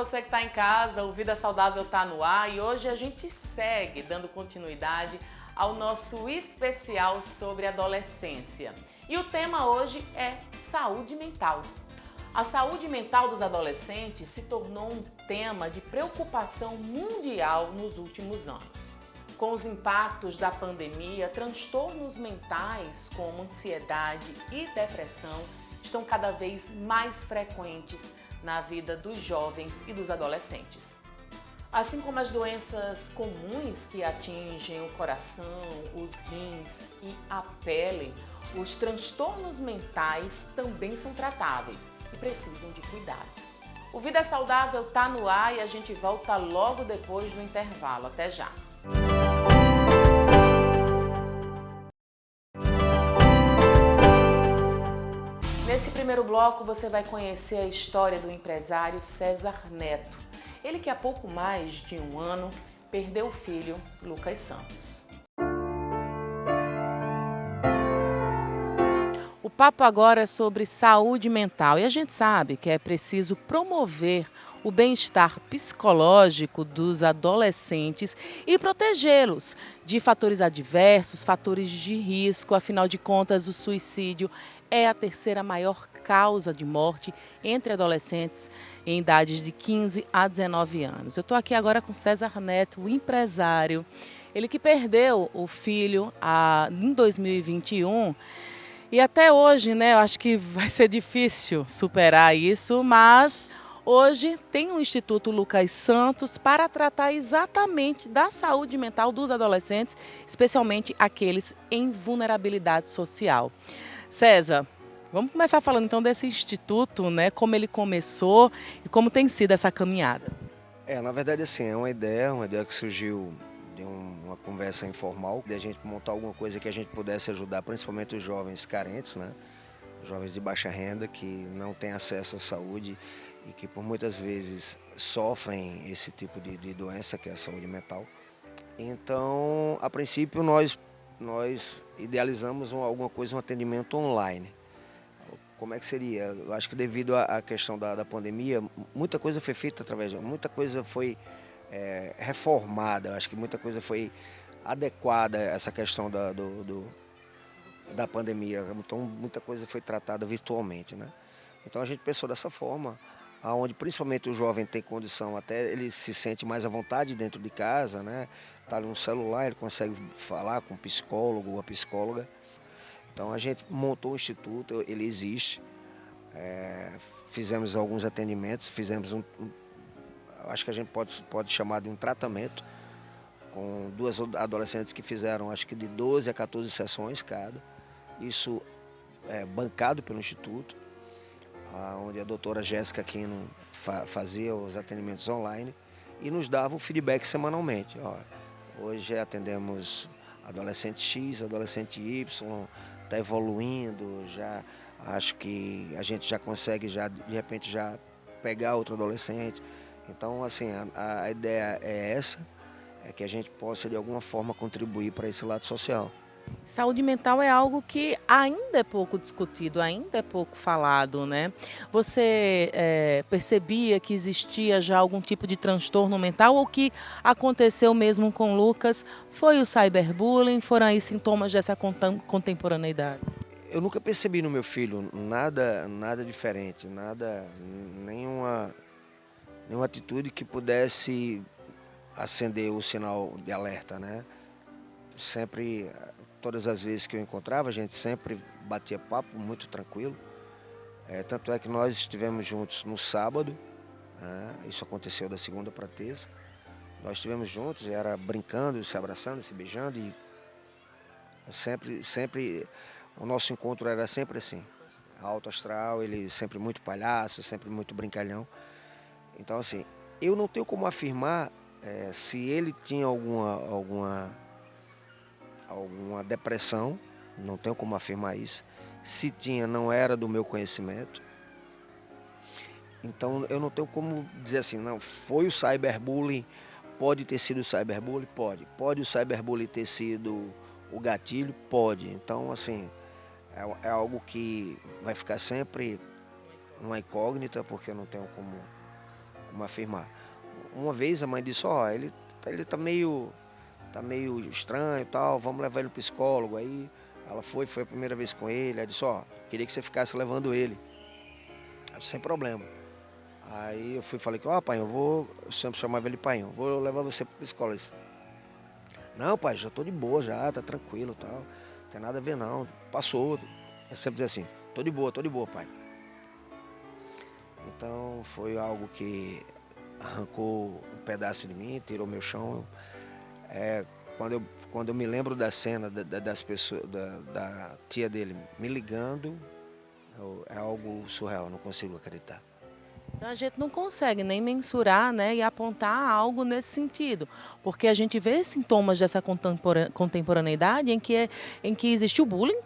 você que está em casa, o Vida Saudável está no ar e hoje a gente segue dando continuidade ao nosso especial sobre adolescência. E o tema hoje é saúde mental. A saúde mental dos adolescentes se tornou um tema de preocupação mundial nos últimos anos. Com os impactos da pandemia, transtornos mentais como ansiedade e depressão estão cada vez mais frequentes na vida dos jovens e dos adolescentes. Assim como as doenças comuns que atingem o coração, os rins e a pele, os transtornos mentais também são tratáveis e precisam de cuidados. O Vida Saudável está no ar e a gente volta logo depois do intervalo. Até já! Nesse primeiro bloco você vai conhecer a história do empresário César Neto. Ele que há pouco mais de um ano perdeu o filho, Lucas Santos. O papo agora é sobre saúde mental e a gente sabe que é preciso promover o bem-estar psicológico dos adolescentes e protegê-los de fatores adversos, fatores de risco. Afinal de contas, o suicídio é a terceira maior causa de morte entre adolescentes em idades de 15 a 19 anos. Eu estou aqui agora com César Neto, o empresário. Ele que perdeu o filho em 2021. E até hoje, né, eu acho que vai ser difícil superar isso, mas hoje tem o Instituto Lucas Santos para tratar exatamente da saúde mental dos adolescentes, especialmente aqueles em vulnerabilidade social. César, vamos começar falando então desse instituto, né, como ele começou e como tem sido essa caminhada. Na verdade, assim, é uma ideia que surgiu de uma conversa informal, de a gente montar alguma coisa que a gente pudesse ajudar, principalmente os jovens carentes, né? Jovens de baixa renda que não têm acesso à saúde e que por muitas vezes sofrem esse tipo de doença, que é a saúde mental. Então, a princípio, nós idealizamos alguma coisa, um atendimento online. Como é que seria? Eu acho que devido à questão da pandemia, muita coisa foi feita muita coisa foi reformada, eu acho que muita coisa foi adequada a essa questão da pandemia, então muita coisa foi tratada virtualmente, né? Então a gente pensou dessa forma, onde principalmente o jovem tem condição, até ele se sente mais à vontade dentro de casa, né? Tá no celular, ele consegue falar com o psicólogo ou a psicóloga. Então a gente montou o instituto, ele existe, fizemos alguns atendimentos, fizemos acho que a gente pode chamar de um tratamento, com duas adolescentes que fizeram acho que de 12 a 14 sessões cada. Isso é bancado pelo Instituto, onde a doutora Jéssica Aquino fazia os atendimentos online e nos dava o feedback semanalmente. Hoje atendemos adolescente X, adolescente Y, está evoluindo, já acho que a gente já consegue de repente já pegar outro adolescente. Então, assim, a ideia é essa, é que a gente possa de alguma forma contribuir para esse lado social. Saúde mental é algo que ainda é pouco discutido, ainda é pouco falado, né? Você percebia que existia já algum tipo de transtorno mental ou que aconteceu mesmo com o Lucas? Foi o cyberbullying? Foram aí sintomas dessa contemporaneidade? Eu nunca percebi no meu filho nada diferente, nenhuma atitude que pudesse acender o sinal de alerta, né? Sempre, todas as vezes que eu encontrava, a gente sempre batia papo, muito tranquilo. Tanto é que nós estivemos juntos no sábado, né? Isso aconteceu da segunda para terça. Nós estivemos juntos, era brincando, se abraçando, se beijando e sempre o nosso encontro era sempre assim, alto astral, ele sempre muito palhaço, sempre muito brincalhão. Então, assim, eu não tenho como afirmar se ele tinha alguma depressão, não tenho como afirmar isso. Se tinha, não era do meu conhecimento. Então, eu não tenho como dizer assim, não, foi o cyberbullying, pode ter sido o cyberbullying? Pode. Pode o cyberbullying ter sido o gatilho? Pode. Então, assim, é algo que vai ficar sempre uma incógnita, porque eu não tenho como afirmar. Uma vez a mãe disse, ó, ele tá meio estranho e tal, vamos levar ele no psicólogo. Aí ela foi a primeira vez com ele, ela disse, ó, queria que você ficasse levando ele. Eu disse, sem problema. Aí eu falei, ó, pai, eu sempre chamava ele pai, vou levar você pro psicólogo. Ele disse, não, pai, já tô de boa, já, tá tranquilo e tal, não tem nada a ver não, passou. Eu sempre dizia assim, tô de boa, pai. Então foi algo que arrancou um pedaço de mim, tirou meu chão. Quando eu me lembro da cena das pessoas, da tia dele me ligando, é algo surreal, eu não consigo acreditar. Então a gente não consegue nem mensurar, né, e apontar algo nesse sentido, porque a gente vê sintomas dessa contemporaneidade em que existe o bullying,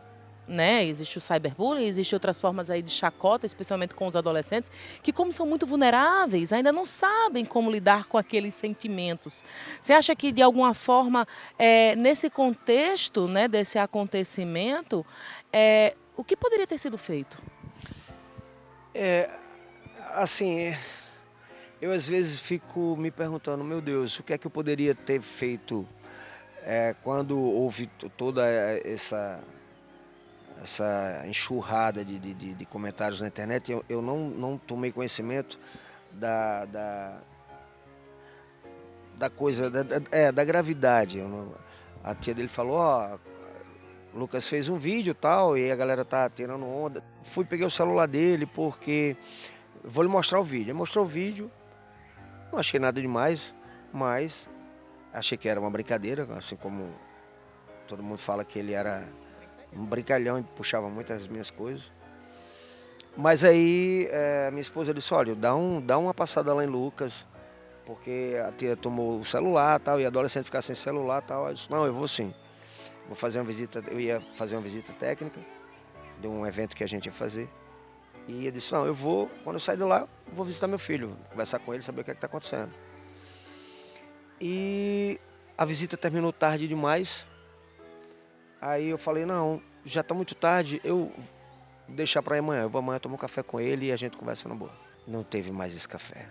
né, existe o cyberbullying, existe outras formas aí de chacota, especialmente com os adolescentes, que como são muito vulneráveis, ainda não sabem como lidar com aqueles sentimentos. Você acha que de alguma forma, nesse contexto, né, desse acontecimento, o que poderia ter sido feito? Assim, eu às vezes fico me perguntando, meu Deus, o que é que eu poderia ter feito quando houve toda essa enxurrada de comentários na internet. Eu não tomei conhecimento da coisa, da gravidade. A tia dele falou, ó, Lucas fez um vídeo e tal, e a galera tá tirando onda. Peguei o celular dele porque vou lhe mostrar o vídeo. Ele mostrou o vídeo, não achei nada demais, mas achei que era uma brincadeira, assim como todo mundo fala que ele era um brincalhão e puxava muito as minhas coisas. Mas aí minha esposa disse, olha, dá uma passada lá em Lucas, porque a tia tomou o celular tal, e adolescente ficar sem celular tal. Eu disse, não, eu vou sim. Vou fazer uma visita, eu ia fazer uma visita técnica de um evento que a gente ia fazer. E eu disse, não, eu vou, quando eu sair de lá, eu vou visitar meu filho, conversar com ele, saber o que está acontecendo. E a visita terminou tarde demais. Aí eu falei, não, já está muito tarde, eu vou deixar para amanhã. Eu vou amanhã tomar um café com ele e a gente conversa na boa. Não teve mais esse café.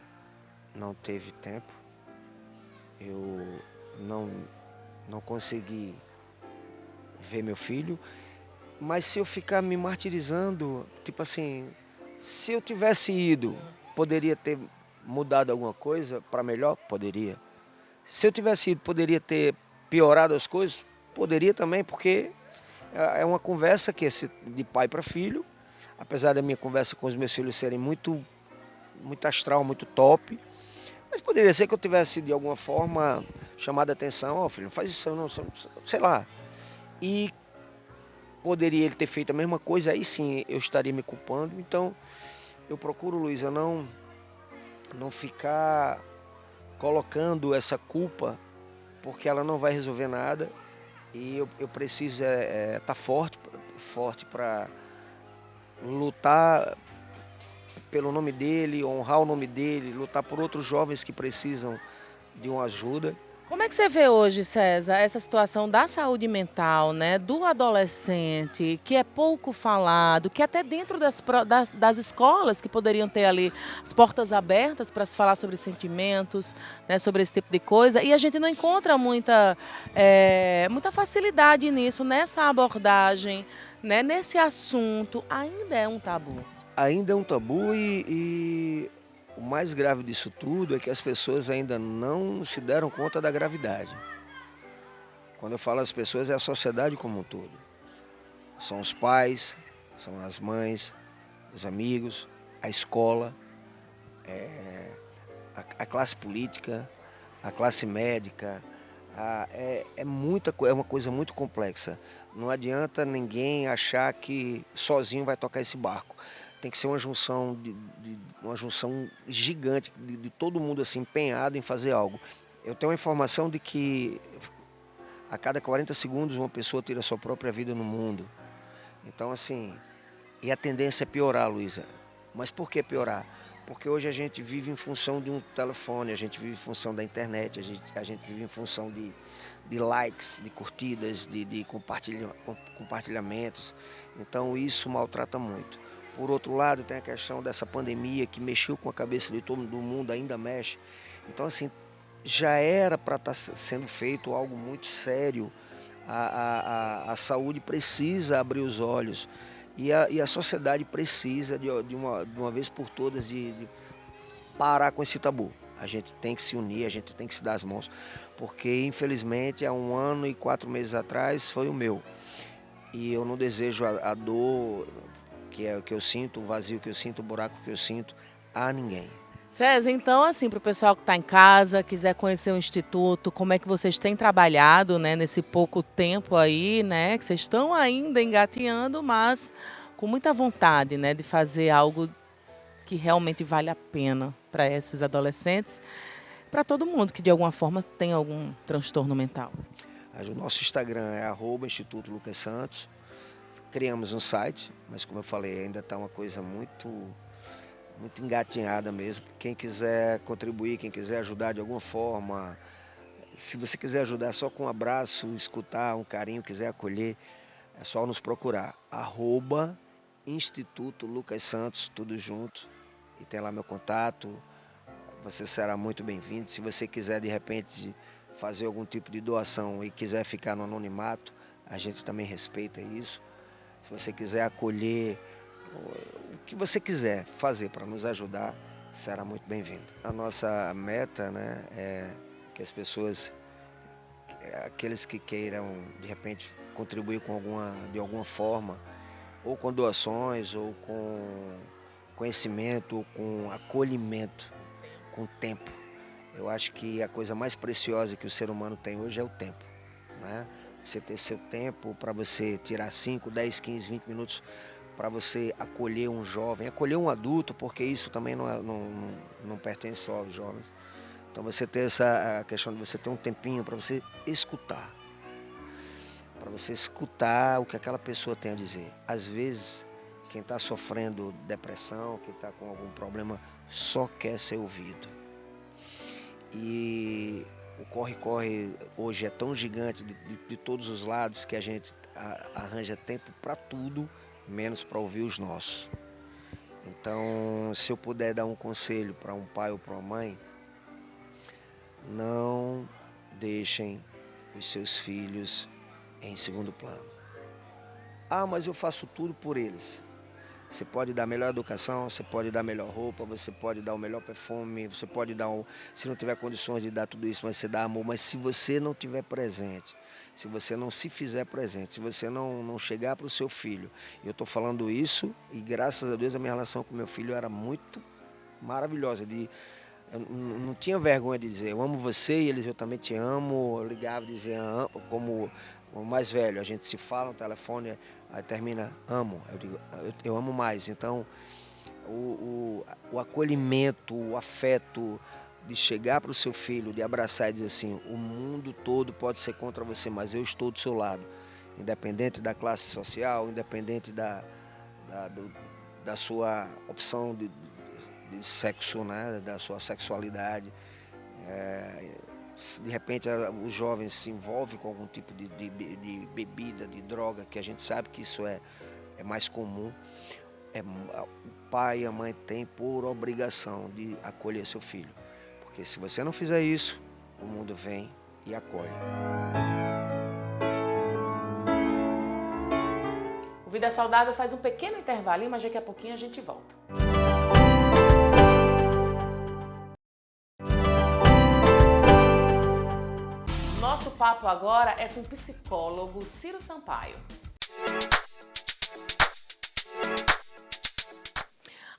Não teve tempo. Eu não consegui ver meu filho. Mas se eu ficar me martirizando, tipo assim, se eu tivesse ido, poderia ter mudado alguma coisa para melhor? Poderia. Se eu tivesse ido, poderia ter piorado as coisas? Poderia também, porque é uma conversa que é de pai para filho. Apesar da minha conversa com os meus filhos serem muito astral, muito top. Mas poderia ser que eu tivesse, de alguma forma, chamado a atenção. Ó, filho, não faz isso, não, sei lá. E poderia ele ter feito a mesma coisa, aí sim eu estaria me culpando. Então, eu procuro, Luísa, não ficar colocando essa culpa, porque ela não vai resolver nada. E eu preciso estar forte para lutar pelo nome dele, honrar o nome dele, lutar por outros jovens que precisam de uma ajuda. Como é que você vê hoje, César, essa situação da saúde mental, né, do adolescente, que é pouco falado, que até dentro das escolas que poderiam ter ali as portas abertas para se falar sobre sentimentos, né, sobre esse tipo de coisa, e a gente não encontra muita facilidade nisso, nessa abordagem, né, nesse assunto, ainda é um tabu. Ainda é um tabu e o mais grave disso tudo é que as pessoas ainda não se deram conta da gravidade. Quando eu falo as pessoas, é a sociedade como um todo. São os pais, são as mães, os amigos, a escola, a classe política, a classe médica. É uma coisa muito complexa. Não adianta ninguém achar que sozinho vai tocar esse barco. Tem que ser uma junção uma junção gigante de todo mundo assim empenhado em fazer algo. Eu tenho a informação de que a cada 40 segundos uma pessoa tira a sua própria vida no mundo. Então assim, e a tendência é piorar, Luísa. Mas por que piorar? Porque hoje a gente vive em função de um telefone, a gente vive em função da internet, a gente vive em função de likes, de curtidas, de compartilhamentos. Então isso maltrata muito. Por outro lado, tem a questão dessa pandemia que mexeu com a cabeça de todo mundo, ainda mexe. Então, assim, já era para estar sendo feito algo muito sério. A saúde precisa abrir os olhos e a sociedade precisa, de uma vez por todas, de parar com esse tabu. A gente tem que se unir, a gente tem que se dar as mãos, porque, infelizmente, há 1 ano e 4 meses atrás foi o meu. E eu não desejo a dor que eu sinto, o vazio que eu sinto, o buraco que eu sinto, a ninguém. César, então, assim, para o pessoal que está em casa, quiser conhecer o Instituto, como é que vocês têm trabalhado, né, nesse pouco tempo aí, né, que vocês estão ainda engateando, mas com muita vontade, né, de fazer algo que realmente vale a pena para esses adolescentes, para todo mundo que de alguma forma tem algum transtorno mental. O nosso Instagram é @Instituto Lucas Santos. Criamos um site, mas, como eu falei, ainda está uma coisa muito engatinhada mesmo. Quem quiser contribuir, quem quiser ajudar de alguma forma, se você quiser ajudar só com um abraço, escutar, um carinho, quiser acolher, é só nos procurar. @Instituto Lucas Santos, tudo junto. E tem lá meu contato. Você será muito bem-vindo. Se você quiser, de repente, fazer algum tipo de doação e quiser ficar no anonimato, a gente também respeita isso. Se você quiser acolher, o que você quiser fazer para nos ajudar, será muito bem-vindo. A nossa meta, né, é que as pessoas, aqueles que queiram, de repente, contribuir de alguma forma, ou com doações, ou com conhecimento, ou com acolhimento, com tempo. Eu acho que a coisa mais preciosa que o ser humano tem hoje é o tempo, né? Você ter seu tempo para você tirar 5, 10, 15, 20 minutos para você acolher um jovem, acolher um adulto, porque isso também não pertence só aos jovens. Então você ter a questão de você ter um tempinho para você escutar o que aquela pessoa tem a dizer. Às vezes, quem está sofrendo depressão, quem está com algum problema, só quer ser ouvido. E o corre-corre hoje é tão gigante de todos os lados que a gente arranja tempo para tudo, menos para ouvir os nossos. Então, se eu puder dar um conselho para um pai ou para uma mãe, não deixem os seus filhos em segundo plano. Mas eu faço tudo por eles. Você pode dar a melhor educação, você pode dar a melhor roupa, você pode dar o melhor perfume, você pode dar se não tiver condições de dar tudo isso, mas você dá amor. Mas se você não estiver presente, se você não se fizer presente, se você não chegar para o seu filho, eu estou falando isso e, graças a Deus, a minha relação com meu filho era muito maravilhosa. Eu não tinha vergonha de dizer, eu amo você, e eles, eu também te amo. Eu ligava e dizia, como o mais velho, a gente se fala no telefone, aí termina, amo. Eu digo, eu amo mais. Então, o acolhimento, o afeto de chegar para o seu filho, de abraçar e dizer assim, o mundo todo pode ser contra você, mas eu estou do seu lado. Independente da classe social, independente da sua opção de sexo, né, da sua sexualidade. De repente os jovens se envolvem com algum tipo de bebida, de droga, que a gente sabe que isso é mais comum. O pai e a mãe têm por obrigação de acolher seu filho, porque se você não fizer isso, o mundo vem e acolhe. O Vida Saudável faz um pequeno intervalinho, mas daqui a pouquinho a gente volta. Nosso papo agora é com o psicólogo Ciro Sampaio.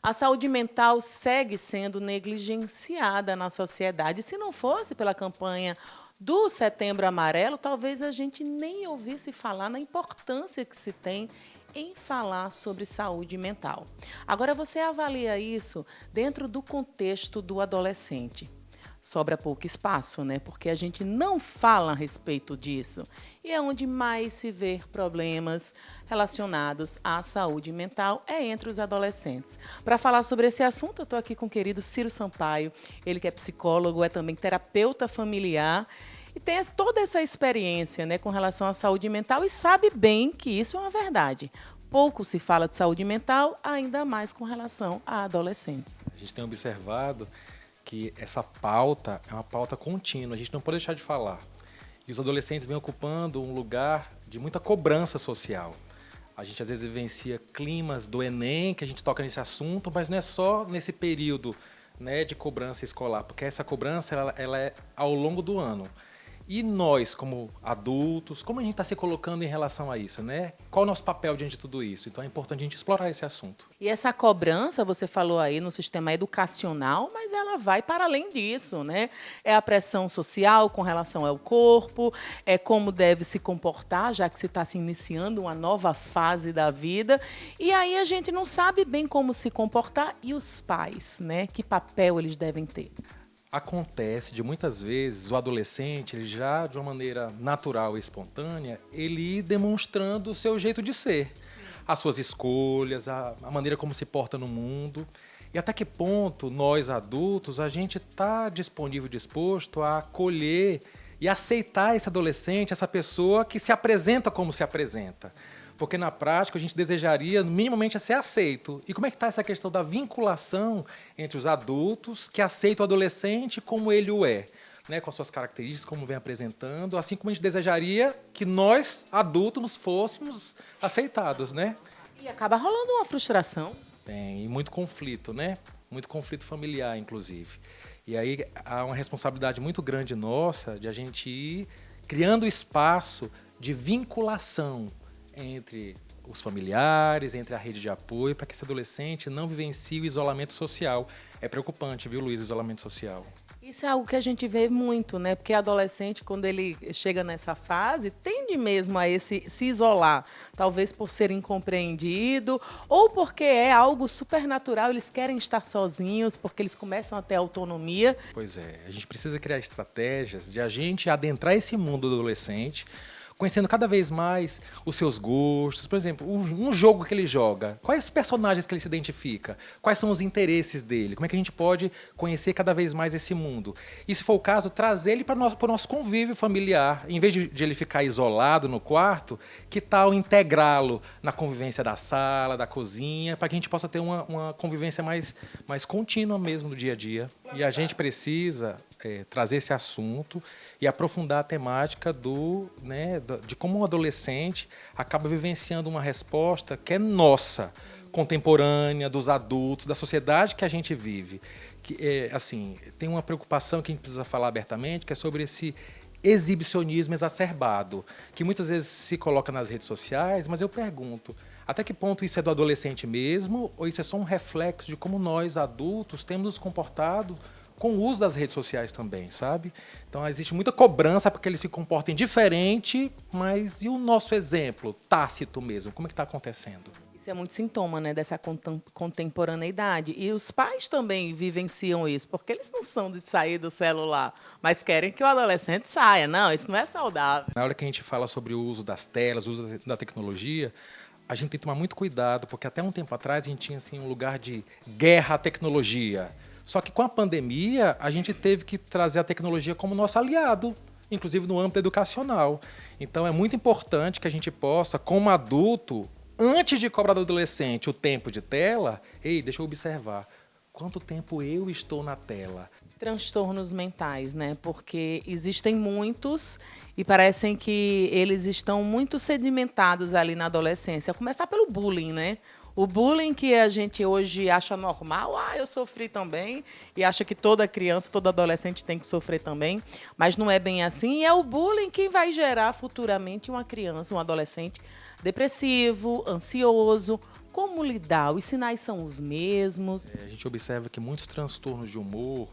A saúde mental segue sendo negligenciada na sociedade. Se não fosse pela campanha do Setembro Amarelo, talvez a gente nem ouvisse falar na importância que se tem em falar sobre saúde mental. Agora, você avalia isso dentro do contexto do adolescente. Sobra pouco espaço, né? Porque a gente não fala a respeito disso. E é onde mais se vê problemas relacionados à saúde mental, é entre os adolescentes. Para falar sobre esse assunto, eu estou aqui com o querido Ciro Sampaio, ele que é psicólogo, é também terapeuta familiar e tem toda essa experiência, né, com relação à saúde mental e sabe bem que isso é uma verdade. pouco se fala de saúde mental, ainda mais com relação a adolescentes. A gente tem observado que essa pauta é uma pauta contínua, a gente não pode deixar de falar. E os adolescentes vêm ocupando um lugar de muita cobrança social. A gente às vezes vivencia climas do Enem, que a gente toca nesse assunto, mas não é só nesse período, né, de cobrança escolar, porque essa cobrança ela é ao longo do ano. E nós, como adultos, como a gente está se colocando em relação a isso, né? Qual é o nosso papel diante de tudo isso? Então é importante a gente explorar esse assunto. E essa cobrança, você falou aí no sistema educacional, mas ela vai para além disso, né? É a pressão social com relação ao corpo, é como deve se comportar, já que se está se iniciando uma nova fase da vida. E aí a gente não sabe bem como se comportar. E os pais, né? Que papel eles devem ter? Acontece de muitas vezes o adolescente, ele já de uma maneira natural e espontânea, ele ir demonstrando o seu jeito de ser, as suas escolhas, a maneira como se porta no mundo. E até que ponto nós adultos, a gente está disponível, disposto a acolher e aceitar esse adolescente, essa pessoa que se apresenta como se apresenta. Porque na prática a gente desejaria minimamente ser aceito. E como é que está essa questão da vinculação entre os adultos que aceitam o adolescente como ele o é, né? Com as suas características, como vem apresentando, assim como a gente desejaria que nós, adultos, fôssemos aceitados, né? E acaba rolando uma frustração. Tem, e muito conflito, né? Muito conflito familiar, inclusive. E aí há uma responsabilidade muito grande nossa de a gente ir criando espaço de vinculação entre os familiares, entre a rede de apoio, para que esse adolescente não vivencie o isolamento social. É preocupante, viu, Luiz, o isolamento social. Isso é algo que a gente vê muito, né? Porque adolescente, quando ele chega nessa fase, tende mesmo a se isolar. Talvez por ser incompreendido ou porque é algo supernatural, eles querem estar sozinhos, porque eles começam a ter autonomia. Pois é, a gente precisa criar estratégias de a gente adentrar esse mundo do adolescente, conhecendo cada vez mais os seus gostos. Por exemplo, um jogo que ele joga, quais personagens que ele se identifica, quais são os interesses dele, como é que a gente pode conhecer cada vez mais esse mundo. E se for o caso, trazer ele para o nosso convívio familiar. Em vez de ele ficar isolado no quarto, que tal integrá-lo na convivência da sala, da cozinha, para que a gente possa ter uma convivência mais contínua mesmo no dia a dia. E a gente precisa trazer esse assunto e aprofundar a temática de como um adolescente acaba vivenciando uma resposta que é nossa, contemporânea, dos adultos, da sociedade que a gente vive. Que, assim, tem uma preocupação que a gente precisa falar abertamente, que é sobre esse exibicionismo exacerbado, que muitas vezes se coloca nas redes sociais, mas eu pergunto, até que ponto isso é do adolescente mesmo, ou isso é só um reflexo de como nós, adultos, temos nos comportado com o uso das redes sociais também, sabe? Então existe muita cobrança para que eles se comportem diferente, mas e o nosso exemplo tácito mesmo? Como é que está acontecendo? Isso é muito sintoma, né, dessa contemporaneidade. E os pais também vivenciam isso, porque eles não são de sair do celular, mas querem que o adolescente saia. Não, isso não é saudável. Na hora que a gente fala sobre o uso das telas, o uso da tecnologia, a gente tem que tomar muito cuidado, porque até um tempo atrás a gente tinha assim, um lugar de guerra à tecnologia. Só que com a pandemia, a gente teve que trazer a tecnologia como nosso aliado, inclusive no âmbito educacional. Então é muito importante que a gente possa, como adulto, antes de cobrar do adolescente o tempo de tela, deixa eu observar, quanto tempo eu estou na tela? Transtornos mentais, né? Porque existem muitos e parecem que eles estão muito sedimentados ali na adolescência. A começar pelo bullying, né? O bullying que a gente hoje acha normal, eu sofri também, e acha que toda criança, todo adolescente tem que sofrer também, mas não é bem assim. E é o bullying que vai gerar futuramente uma criança, um adolescente depressivo, ansioso. Como lidar? Os sinais são os mesmos? A gente observa que muitos transtornos de humor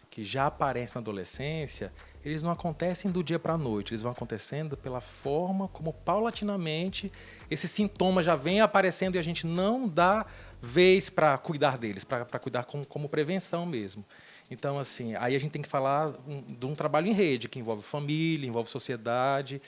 que já aparecem na adolescência, eles não acontecem do dia para a noite, eles vão acontecendo pela forma como paulatinamente esse sintoma já vem aparecendo e a gente não dá vez para cuidar deles, para cuidar como prevenção mesmo. Então, assim, aí a gente tem que falar de um trabalho em rede, que envolve família, envolve sociedade,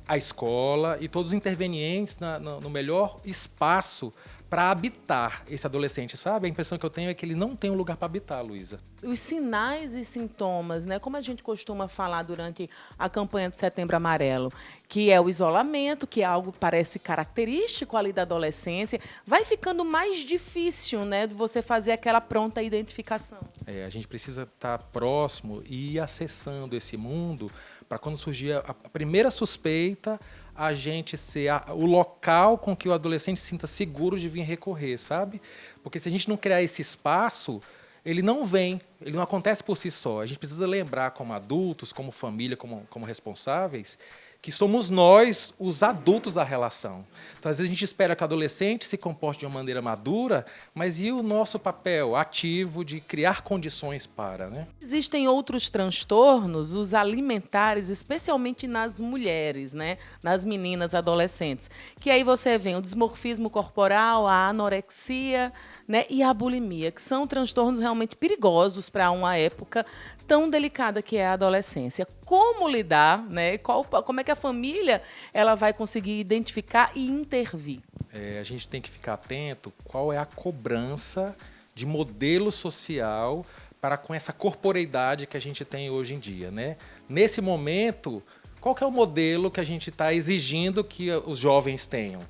a escola e todos os intervenientes no melhor espaço para habitar esse adolescente, sabe? A impressão que eu tenho é que ele não tem um lugar para habitar, Luísa. Os sinais e sintomas, né? Como a gente costuma falar durante a campanha do Setembro Amarelo, que é o isolamento, que é algo que parece característico ali da adolescência, vai ficando mais difícil, né, de você fazer aquela pronta identificação. A gente precisa estar próximo e ir acessando esse mundo para quando surgir a primeira suspeita, a gente ser o local com que o adolescente se sinta seguro de vir recorrer, sabe? Porque se a gente não criar esse espaço, ele não vem, ele não acontece por si só. A gente precisa lembrar, como adultos, como família, como responsáveis, que somos nós os adultos da relação. Então, às vezes, a gente espera que o adolescente se comporte de uma maneira madura, mas e o nosso papel ativo de criar condições para, né? Existem outros transtornos, os alimentares, especialmente nas mulheres, né? Nas meninas adolescentes. Que aí você vê o dismorfismo corporal, a anorexia, né? E a bulimia, que são transtornos realmente perigosos para uma época tão delicada que é a adolescência. Como lidar, né? Como é que a família ela vai conseguir identificar e intervir? A gente tem que ficar atento qual é a cobrança de modelo social para com essa corporeidade que a gente tem hoje em dia, né? Nesse momento, qual que é o modelo que a gente está exigindo que os jovens tenham?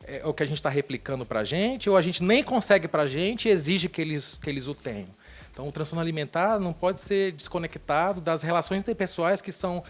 É o que a gente está replicando para a gente, ou a gente nem consegue para a gente e exige que eles o tenham? Então, o transtorno alimentar não pode ser desconectado das relações interpessoais que são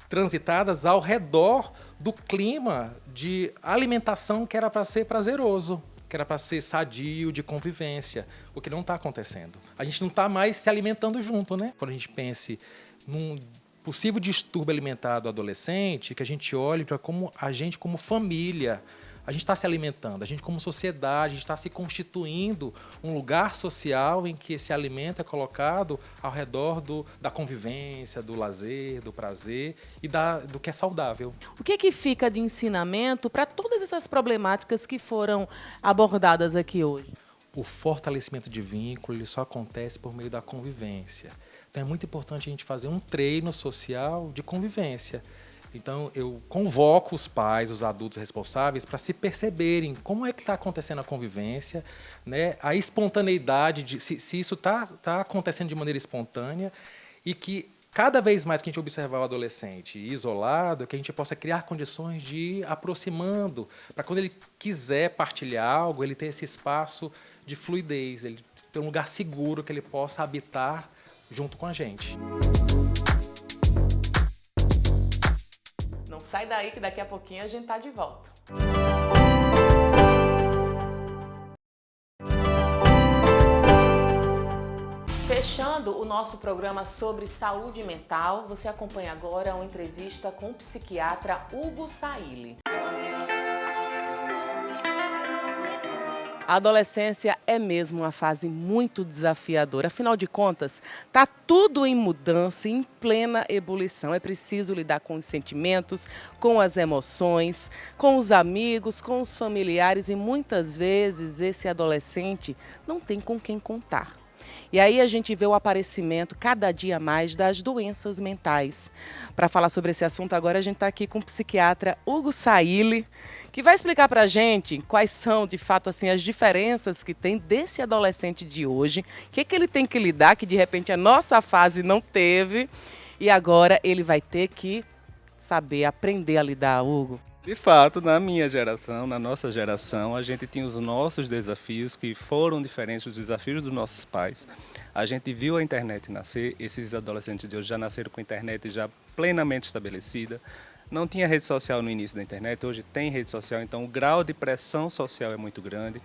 transitadas ao redor do clima de alimentação que era para ser prazeroso, que era para ser sadio, de convivência, o que não está acontecendo. A gente não está mais se alimentando junto, né? Quando a gente pense num possível distúrbio alimentar do adolescente, que a gente olhe para como a gente, como família, a gente está se alimentando, a gente como sociedade, a gente está se constituindo um lugar social em que esse alimento é colocado ao redor da convivência, do lazer, do prazer e do que é saudável. O que fica de ensinamento para todas essas problemáticas que foram abordadas aqui hoje? O fortalecimento de vínculo ele só acontece por meio da convivência. Então é muito importante a gente fazer um treino social de convivência. Então, eu convoco os pais, os adultos responsáveis, para se perceberem como é que está acontecendo a convivência, né? A espontaneidade, se isso está acontecendo de maneira espontânea e que cada vez mais que a gente observar o adolescente isolado, que a gente possa criar condições de ir aproximando, para quando ele quiser partilhar algo, ele ter esse espaço de fluidez, ele ter um lugar seguro que ele possa habitar junto com a gente. Não sai daí que daqui a pouquinho a gente está de volta. Fechando o nosso programa sobre saúde mental, você acompanha agora uma entrevista com o psiquiatra Hugo Sailly. A adolescência é mesmo uma fase muito desafiadora. Afinal de contas, está tudo em mudança, em plena ebulição. É preciso lidar com os sentimentos, com as emoções, com os amigos, com os familiares e muitas vezes esse adolescente não tem com quem contar. E aí a gente vê o aparecimento cada dia mais das doenças mentais. Para falar sobre esse assunto agora a gente está aqui com o psiquiatra Hugo Sailly, que vai explicar para a gente quais são, de fato, assim, as diferenças que tem desse adolescente de hoje, o que ele tem que lidar, que de repente a nossa fase não teve, e agora ele vai ter que saber, aprender a lidar, Hugo. De fato, na minha geração, na nossa geração, a gente tinha os nossos desafios que foram diferentes dos desafios dos nossos pais. A gente viu a internet nascer, esses adolescentes de hoje já nasceram com a internet já plenamente estabelecida. Não tinha rede social no início da internet, hoje tem rede social, então o grau de pressão social é muito grande.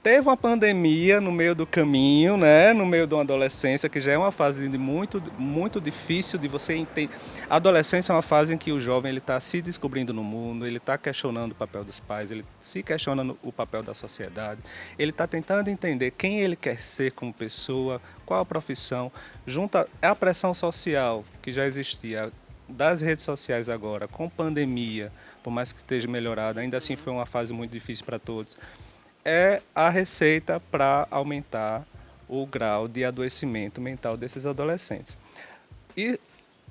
Teve uma pandemia no meio do caminho, né? No meio de uma adolescência, que já é uma fase muito difícil de você entender. A adolescência é uma fase em que o jovem está se descobrindo no mundo, ele está questionando o papel dos pais, ele se questiona o papel da sociedade, ele está tentando entender quem ele quer ser como pessoa, qual a profissão, junto à pressão social que já existia, das redes sociais agora, com pandemia, por mais que esteja melhorado, ainda assim foi uma fase muito difícil para todos, é a receita para aumentar o grau de adoecimento mental desses adolescentes. E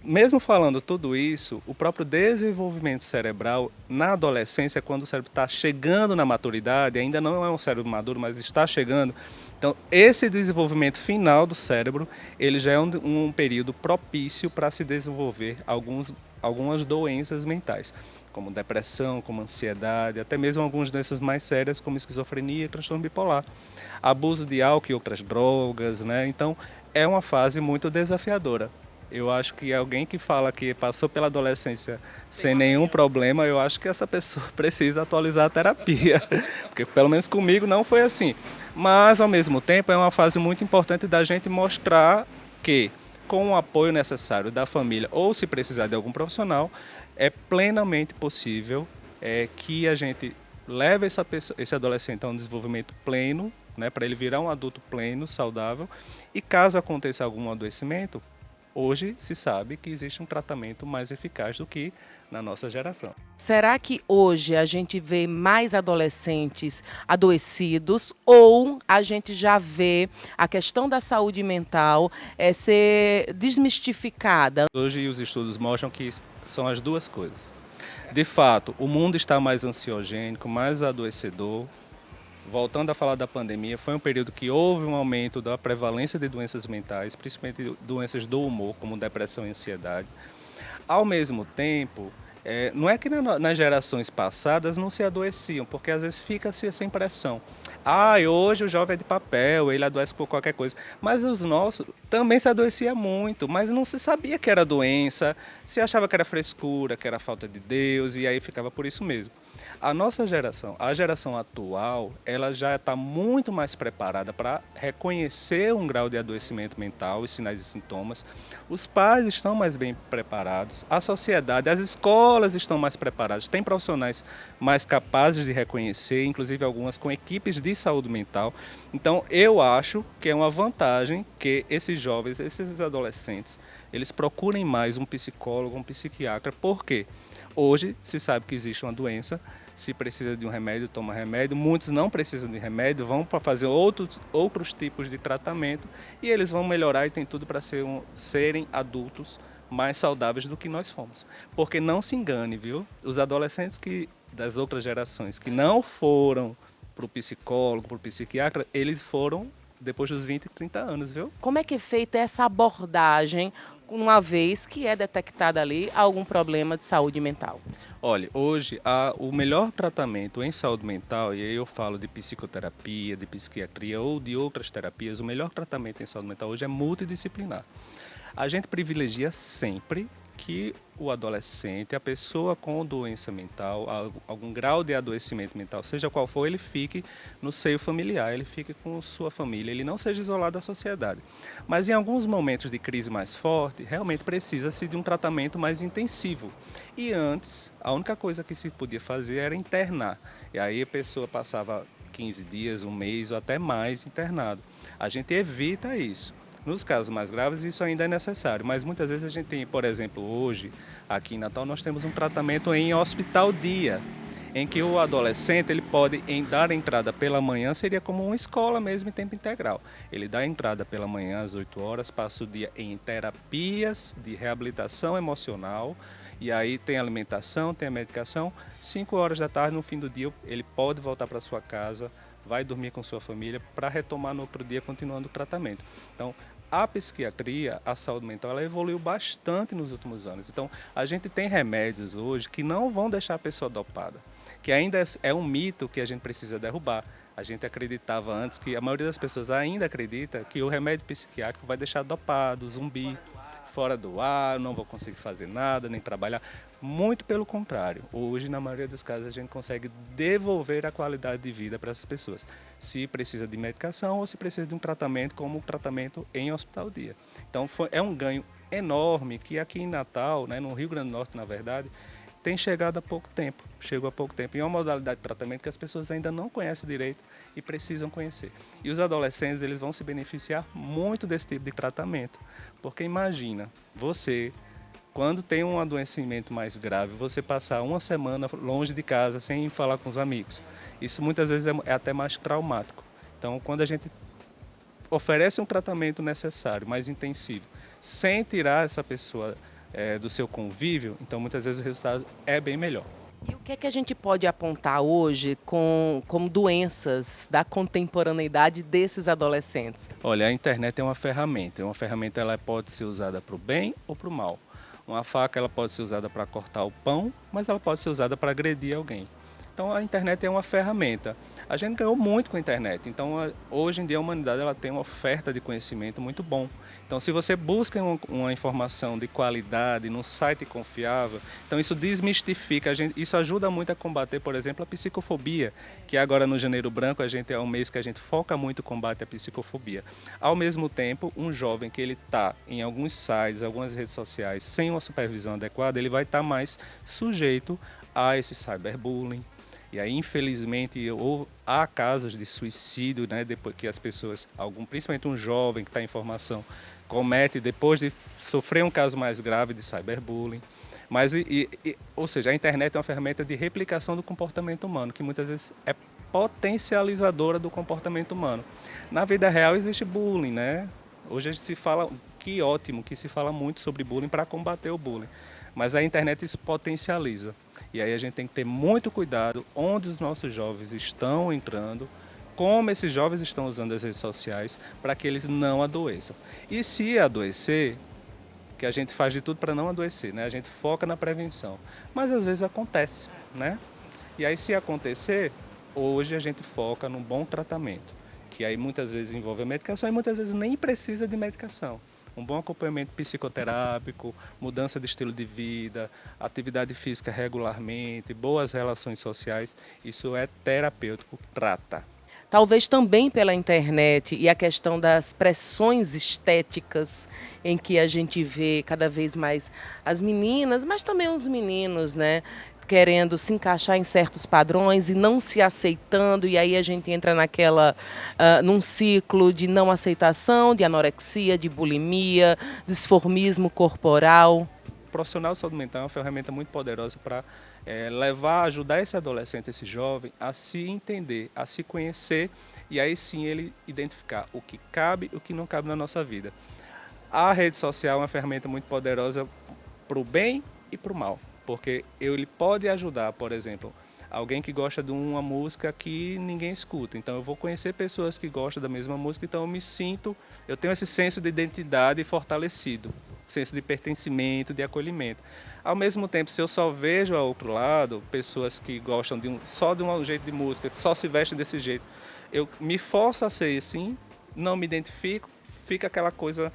Mesmo falando tudo isso, o próprio desenvolvimento cerebral na adolescência, quando o cérebro está chegando na maturidade, ainda não é um cérebro maduro, mas está chegando. Então, esse desenvolvimento final do cérebro, ele já é um período propício para se desenvolver algumas doenças mentais, como depressão, como ansiedade, até mesmo algumas doenças mais sérias, como esquizofrenia e transtorno bipolar. Abuso de álcool e outras drogas, né? Então, é uma fase muito desafiadora. Eu acho que alguém que fala que passou pela adolescência sem nenhum problema, eu acho que essa pessoa precisa atualizar a terapia, porque pelo menos comigo não foi assim. Mas, ao mesmo tempo, é uma fase muito importante da gente mostrar que, com o apoio necessário da família ou se precisar de algum profissional, é plenamente possível que a gente leve esse adolescente a um desenvolvimento pleno, né, para ele virar um adulto pleno, saudável, e caso aconteça algum adoecimento, hoje se sabe que existe um tratamento mais eficaz do que na nossa geração. Será que hoje a gente vê mais adolescentes adoecidos ou a gente já vê a questão da saúde mental ser desmistificada? Hoje os estudos mostram que são as duas coisas. De fato, o mundo está mais ansiogênico, mais adoecedor. Voltando a falar da pandemia, foi um período que houve um aumento da prevalência de doenças mentais, principalmente doenças do humor, como depressão e ansiedade. Ao mesmo tempo, não é que nas gerações passadas não se adoeciam, porque às vezes fica-se essa impressão. Hoje o jovem é de papel, ele adoece por qualquer coisa. Mas os nossos também se adoecia muito, mas não se sabia que era doença, se achava que era frescura, que era falta de Deus, e aí ficava por isso mesmo. A nossa geração, a geração atual, ela já está muito mais preparada para reconhecer um grau de adoecimento mental, os sinais e sintomas. Os pais estão mais bem preparados, a sociedade, as escolas estão mais preparadas, tem profissionais mais capazes de reconhecer, inclusive algumas com equipes de saúde mental. Então, eu acho que é uma vantagem que esses jovens, esses adolescentes, eles procurem mais um psicólogo, um psiquiatra. Por quê? Hoje se sabe que existe uma doença, se precisa de um remédio, toma remédio. Muitos não precisam de remédio, vão para fazer outros tipos de tratamento e eles vão melhorar e tem tudo para serem adultos mais saudáveis do que nós fomos. Porque não se engane, viu? Os adolescentes das outras gerações que não foram para o psicólogo, para o psiquiatra, eles foram depois dos 20 e 30 anos, viu? Como é que é feita essa abordagem uma vez que é detectado ali algum problema de saúde mental? Olha, hoje o melhor tratamento em saúde mental, e aí eu falo de psicoterapia, de psiquiatria ou de outras terapias, o melhor tratamento em saúde mental hoje é multidisciplinar. A gente privilegia sempre que o adolescente, a pessoa com doença mental, algum grau de adoecimento mental, seja qual for, ele fique no seio familiar, ele fique com sua família, ele não seja isolado da sociedade. Mas em alguns momentos de crise mais forte, realmente precisa-se de um tratamento mais intensivo. E antes, a única coisa que se podia fazer era internar. E aí a pessoa passava 15 dias, um mês ou até mais internado. A gente evita isso. Nos casos mais graves, isso ainda é necessário, mas muitas vezes a gente tem, por exemplo, hoje, aqui em Natal, nós temos um tratamento em hospital-dia, em que o adolescente ele pode dar entrada pela manhã, seria como uma escola mesmo em tempo integral. Ele dá entrada pela manhã às 8 horas, passa o dia em terapias de reabilitação emocional, e aí tem alimentação, tem a medicação. 5 horas da tarde, no fim do dia, ele pode voltar para sua casa, vai dormir com sua família para retomar no outro dia, continuando o tratamento. Então, a psiquiatria, a saúde mental, ela evoluiu bastante nos últimos anos. Então, a gente tem remédios hoje que não vão deixar a pessoa dopada, que ainda é um mito que a gente precisa derrubar. A gente acreditava antes, que a maioria das pessoas ainda acredita que o remédio psiquiátrico vai deixar dopado, zumbi, fora do ar, não vou conseguir fazer nada, nem trabalhar. Muito pelo contrário. Hoje, na maioria dos casos, a gente consegue devolver a qualidade de vida para essas pessoas. Se precisa de medicação ou se precisa de um tratamento, como o tratamento em hospital-dia. Então, é um ganho enorme que aqui em Natal, né, no Rio Grande do Norte, na verdade, tem chegado há pouco tempo. Chegou há pouco tempo. E é uma modalidade de tratamento que as pessoas ainda não conhecem direito e precisam conhecer. E os adolescentes, eles vão se beneficiar muito desse tipo de tratamento. Porque imagina, você, quando tem um adoecimento mais grave, você passar uma semana longe de casa sem falar com os amigos. Isso muitas vezes é até mais traumático. Então, quando a gente oferece um tratamento necessário, mais intensivo, sem tirar essa pessoa do seu convívio, então muitas vezes o resultado é bem melhor. E o que é que a gente pode apontar hoje como doenças da contemporaneidade desses adolescentes? Olha, a internet é uma ferramenta. Ela pode ser usada para o bem ou para o mal. Uma faca ela pode ser usada para cortar o pão, mas ela pode ser usada para agredir alguém. Então a internet é uma ferramenta. A gente ganhou muito com a internet. Então hoje em dia a humanidade ela tem uma oferta de conhecimento muito bom. Então se você busca uma informação de qualidade num site confiável, então isso desmistifica a gente. Isso ajuda muito a combater, por exemplo, a psicofobia, que agora no Janeiro Branco é um mês que a gente foca muito no combate à psicofobia. Ao mesmo tempo, um jovem que ele está em alguns sites, algumas redes sociais, sem uma supervisão adequada, ele vai estar mais sujeito a esse cyberbullying. E aí, infelizmente, há casos de suicídio, né, depois que as pessoas, principalmente um jovem que está em formação, comete depois de sofrer um caso mais grave de cyberbullying. Mas, ou seja, a internet é uma ferramenta de replicação do comportamento humano, que muitas vezes é potencializadora do comportamento humano. Na vida real existe bullying, né? Hoje se fala, que ótimo, que se fala muito sobre bullying para combater o bullying. Mas a internet isso potencializa. E aí a gente tem que ter muito cuidado onde os nossos jovens estão entrando, como esses jovens estão usando as redes sociais para que eles não adoeçam. E se adoecer, que a gente faz de tudo para não adoecer, né? A gente foca na prevenção. Mas às vezes acontece, né? E aí se acontecer, hoje a gente foca num bom tratamento, que aí muitas vezes envolve a medicação e muitas vezes nem precisa de medicação. Um bom acompanhamento psicoterápico, mudança de estilo de vida, atividade física regularmente, boas relações sociais, isso é terapêutico, trata. Talvez também pela internet e a questão das pressões estéticas em que a gente vê cada vez mais as meninas, mas também os meninos, né? Querendo se encaixar em certos padrões e não se aceitando, e aí a gente entra num ciclo de não aceitação, de anorexia, de bulimia, disformismo corporal. O profissional de saúde mental é uma ferramenta muito poderosa para ajudar esse adolescente, esse jovem, a se entender, a se conhecer e aí sim ele identificar o que cabe e o que não cabe na nossa vida. A rede social é uma ferramenta muito poderosa para o bem e para o mal. Porque ele pode ajudar, por exemplo, alguém que gosta de uma música que ninguém escuta. Então eu vou conhecer pessoas que gostam da mesma música, então eu tenho esse senso de identidade fortalecido, senso de pertencimento, de acolhimento. Ao mesmo tempo, se eu só vejo ao outro lado pessoas que gostam só de um jeito de música, que só se vestem desse jeito, eu me forço a ser assim, não me identifico, fica aquela coisa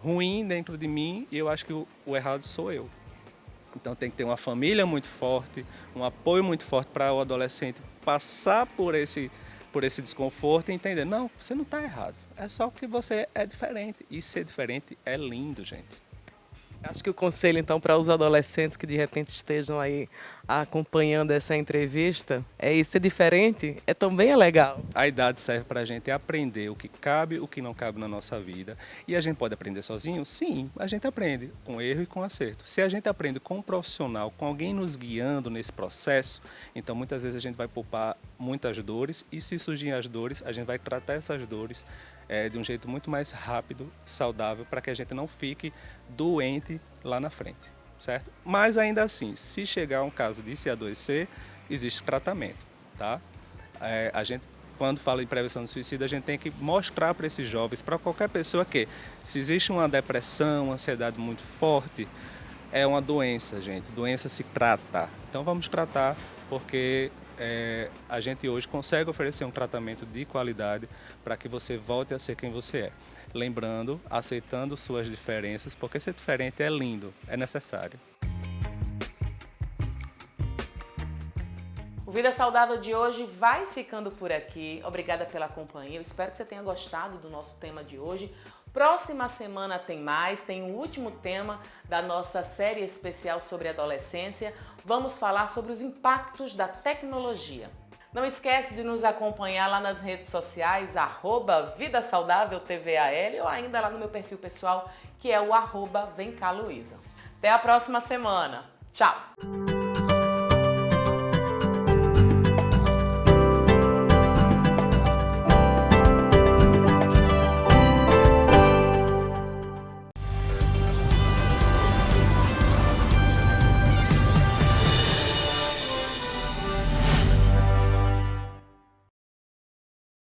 ruim dentro de mim e eu acho que o errado sou eu. Então tem que ter uma família muito forte, um apoio muito forte para o adolescente passar por esse desconforto e entender, não, você não está errado, é só que você é diferente. E ser diferente é lindo, gente. Acho que o conselho, então, para os adolescentes que de repente estejam aí acompanhando essa entrevista é isso, ser diferente também é legal. A idade serve para a gente aprender o que cabe, o que não cabe na nossa vida. E a gente pode aprender sozinho? Sim, a gente aprende com erro e com acerto. Se a gente aprende com um profissional, com alguém nos guiando nesse processo, então muitas vezes a gente vai poupar muitas dores e se surgirem as dores, a gente vai tratar essas dores de um jeito muito mais rápido, saudável, para que a gente não fique doente lá na frente, certo? Mas ainda assim, se chegar um caso de se adoecer, existe tratamento, tá? A gente, quando fala em prevenção do suicídio, a gente tem que mostrar para esses jovens, para qualquer pessoa que se existe uma depressão, uma ansiedade muito forte, é uma doença, gente. Doença se trata. Então vamos tratar, porque a gente hoje consegue oferecer um tratamento de qualidade para que você volte a ser quem você é. Lembrando, aceitando suas diferenças, porque ser diferente é lindo, é necessário. O Vida Saudável de hoje vai ficando por aqui. Obrigada pela companhia. Eu espero que você tenha gostado do nosso tema de hoje. Próxima semana tem mais, tem o último tema da nossa série especial sobre adolescência. Vamos falar sobre os impactos da tecnologia. Não esquece de nos acompanhar lá nas redes sociais, @VidaSaudávelTVAL, ou ainda lá no meu perfil pessoal, que é o @VemCaLuísa. Até a próxima semana. Tchau!